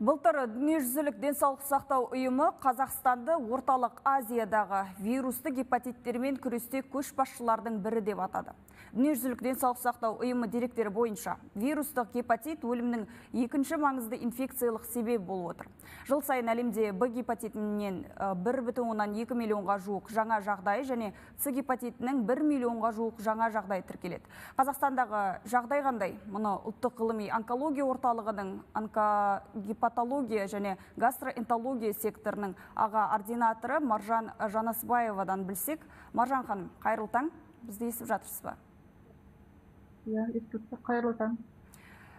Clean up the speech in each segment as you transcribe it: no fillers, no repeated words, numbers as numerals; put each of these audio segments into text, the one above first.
Былтыр дүниежүзілік денсаулық сақтау ұйымы Қазақстанды орталық Азиядағы вирусты гепатиттермен күресте көшбасшылардың бірі деп атады. Дүниежүзілік денсаулық сақтау ұйымы деректері бойынша вирустық гепатит өлімнің екінші маңызды инфекциялық себебі болып отыр. Жыл сайын әлемде Б гепатитінен 1,2 миллионға жуық жаңа жағдай және С гепатитінің 1 миллионға жуық жаңа жағдай тіркеледі. Қазақстандағы жағдай қандай? Мұны ұлттық ғылыми онкология орталығының онкогепатология және гастроэнтология секторының аға ординаторы Маржан Жанасбаевадан білсек. Маржан ханым, қайырлы таң, бізді естіп жатырсыз ба? Қайырлы таң.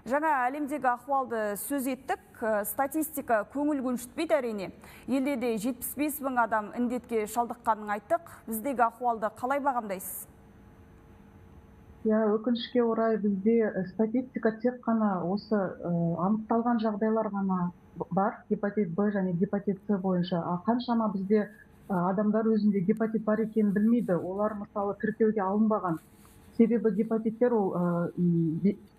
Жаңа әлемдегі ахуалды сөз еттік. Статистика көңіл көншітпейді әрине. Елде де 75 мың адам індетке шалдыққанын айттық. Біздегі ахуалды қалай бағамдайсыз? Өкінішке орай бізде статистика тек қана осы анықталған жағдайлар ғана бар, гепатит Б және гепатит С бойынша. Қаншама бізде адамдар өзінде гепатит бар екенін білмейді. Олар мысалы тіркеуге алынбаған. Себебі гепатиттер ол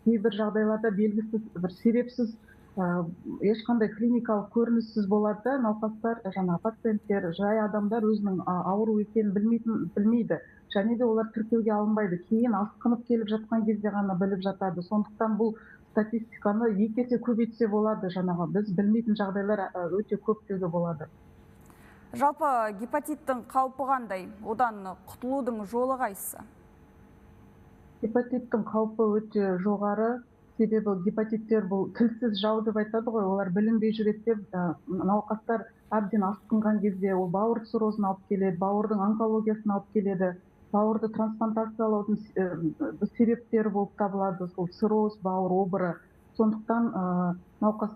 кейбір жағдайларда белгісіз, бір себепсіз, ешқандай клиникалық көрініссіз болады. Науқастар, жаңа пациенттер, жай адамдар өзінің ауру екенін білмейді. Және де олар тіркеуге алынбайды. Кейін асқынып келіп жатқан кезде ғана біліп жатады. Сондықтан бұл статистиканы екі есе көбейтсе болады. Жаңағы біз білмейтін жағдайлар өте көп деуге болады. Жалпы гепатиттің қаупі қандай? Одан құтылудың жолы қайсысы? Гепатиттің қаупі өте жоғары. Себебі гепатиттер бұл тілсіз жау деп айтады ғой. Олар білінбей жүреді деп, науқастар әбден асқынған кезде ол бауыр циррозын алып келеді, бауырдың онкологиясын алып келеді. Бауырды трансплантациялаудың себептері болып табылады, сол цирроз, бауыр обыры. Сондықтан науқас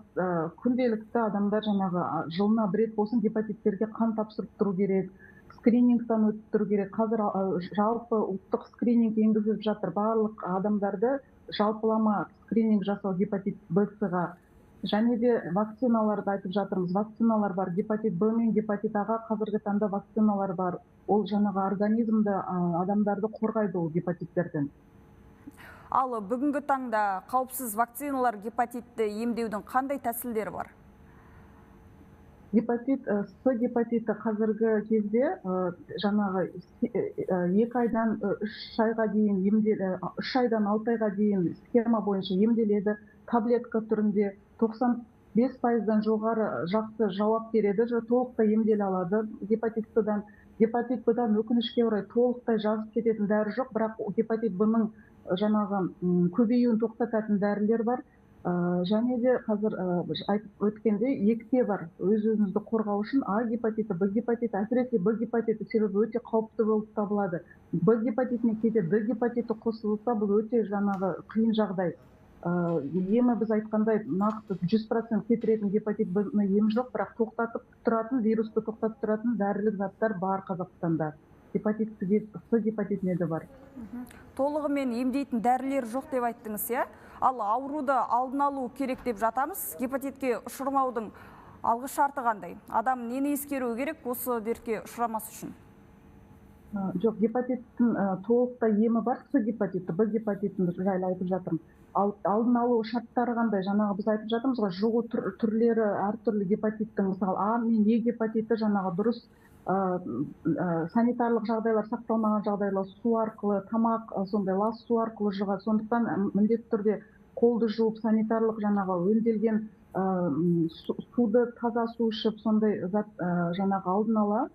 күнделікті адамдар жаңағы жылына бір рет болсын гепатиттерге қан тапсырып тұру керек, скринингтан өтіп тұру керек. Қазір жалпы ұлттық скрининг енгізіліп жатыр. Барлық адамдарды жалпылама скрининг жасау гепатит Б-ға. Және де вакциналарды айтып жатырмыз. Вакциналар бар. Гепатит Б мен гепатит А-ға қазіргі таңда вакциналар бар. Ол жаңағы организмді, адамдарды қорғайды ол гепатиттерден. Ал бүгінгі таңда қауіпсіз вакциналар гепатитті емдеудің қандай тәсілдері бар? Гепатит С гепатиті қазіргі кезде жаңағы 2 айдан 3 айға дейін 3 айдан 6 айға дейін схема бойынша емделеді. Таблетка түрінде 95%-дан жоғары жақсы жауап береді, толықтай емделе алады гепатит С-дан. Гепатит Б-дан өкінішке орай толықтай жазып кететін дәрі жоқ, бірақ гепатит Б-ның жаңағы көбеюін тоқтататын дәрілер бар. Және де қазір айтып өткенде екпе бар. Өз-өзіңізді қорғау үшін А гепатиті, Б гепатиті, әсіресе Б гепатиті себебі өте қауіпті болып табылады. Б гепатитіне кейде Д гепатиті қосылса, бұл өте жаңағы қиын жағдай. Емі біз айтқандай нақты 100% кетіретін гепатит Б-ны ем жоқ, бірақ тоқтатып тұратын, вирусты тоқтатып тұратын дәрілік заттар бар Қазақстанда. Гепатит С гепатитіне де бар. Толығымен емдейтін дәрілер жоқ деп айттыңыз, иә? Ал ауруды алдын алу керек деп жатамыз. Гепатитке ұшырмаудың алғы шарты қандай? Адам нені ескеру керек осы дертке ұшырамас үшін? Жоқ, гепатиттің толықтай емі бар. С гепатиті, Б гепатитін жайлы айтып жатырмын. Алдын алу шарттары қандай? Жаңағы біз айтып жатырмыз ғой, жұғу түрлері әртүрлі гепатиттің, мысалы А мен Е гепатиті жаңағы дұрыс санитарлық жағдайлар сақталмаған жағдайлар су арқылы, тамақ, сондай лас су арқылы жұғады. Сондықтан міндетті түрде қолды жуып, санитарлық жаңағы өнделген суды таза су ішіп, сондай жаңағы алдын ала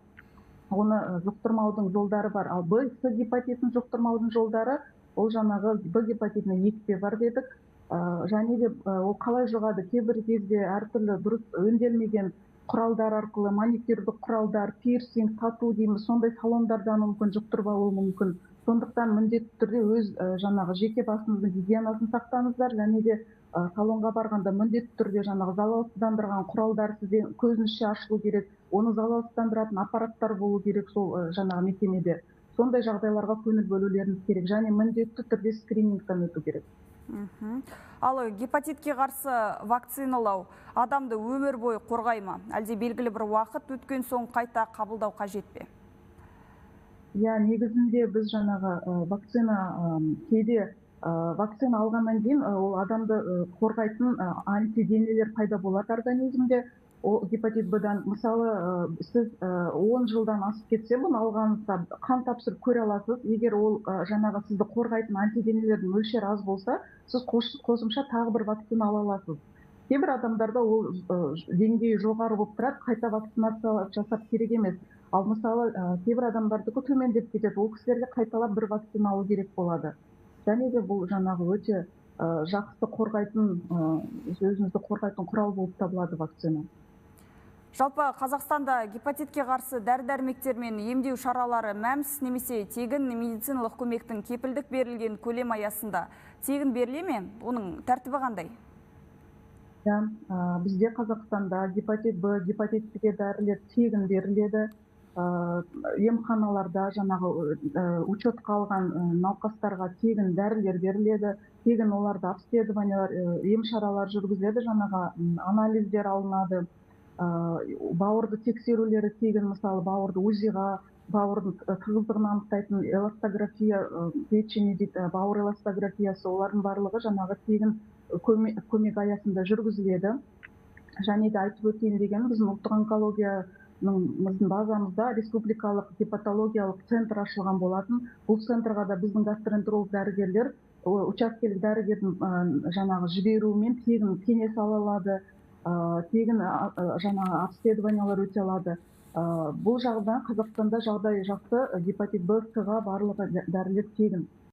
оны жұқтырмаудың жолдары бар. Ал Б, С гепатитін жұқтырмаудың жолдары, ол жаңағы Б гепатитіне екпе бар дедік. Және де ол қалай жұғады? Кейбір кезде әртүрлі дұрыс өнделмеген құралдар арқылы, маникюрлік құралдар, пирсинг, тату дейміз, сондай салондардан мүмкін жұқтырып алуы мүмкін. Сондықтан міндетті түрде өз жаңағы жеке басыңыздың гигиенасын сақтаңыздар, және де салонға барғанда міндетті түрде жаңағы залалсыздандырған құралдар сізден көзіңізше ашылу керек, оны залалсыздандыратын аппараттар болу керек сол жаңағы мекемеде. Сондай жағдайларға көңіл бөлулеріңіз керек, және міндетті түрде скринингтан өту керек. Ал гепатитке қарсы вакциналау адамды өмір бойы қорғай ма? Әлде белгілі бір уақыт өткен соң қайта қабылдау қажет пе? Негізінде біз жаңағы вакцина кейде Вакцина алғаннан кейін ол адамды қорғайтын антиденелер пайда болады организмде. Ол гепатит Б-дан мысалы сіз 10 жылдан асып кетсе, бұны алғаныңызда қан тапсырып көре аласыз. Егер ол жаңағы сізді қорғайтын антиденелердің мөлшері аз болса, сіз қосымша тағы бір вакцина ала аласыз. Кейбір адамдарда ол деңгейі жоғары болып тұрады, қайта вакцинация жасап керек емес. Ал мысалы кейбір адамдардікі төмендеп кетеді, ол кісілерге қайталап бір вакцина алу керек болады. Және де бұл жаңағы өте жақсы қорғайтын, өзіңізді қорғайтын құрал болып табылады вакцина. Жалпы Қазақстанда гепатитке қарсы дәрі-дәрмектер мен емдеу шаралары мәмс немесе тегін медициналық көмектің кепілдік берілген көлем аясында тегін беріле ме? Оның тәртібі қандай? Бізде Қазақстанда гепатит Б, гепатит С дәрілер тегін беріледі. Емханаларда жаңағы учетқа алған науқастарға тегін дәрілер беріледі. Тегін оларда обследованиялар, ем шаралар жүргізіледі, жаңағы анализдер алынады. Бауырды тексерулері тегін, мысалы бауырды УЗИға, бауырдың тығыздығын анықтайтын эластография, печени дейді, бауыр эластографиясы, олардың барлығы жаңағы тегін көмек аясында жүргізіледі. Және де айтып өтейін деген, біздің ұлттық онкологияның базамызда республикалық гепатологиялық центр ашылған болатын. Бұл центрға да біздің гастроэнтеролог дәрігерлер учаскелік дәрігердің жаңағы жіберуімен тегін кеңес ала алады, тегін жаңағы обследованиялар өте алады. Бұл жағынан Қазақстанда жағдай жақсы, гепатит Б, С-ға барлығы дәрілер тегін.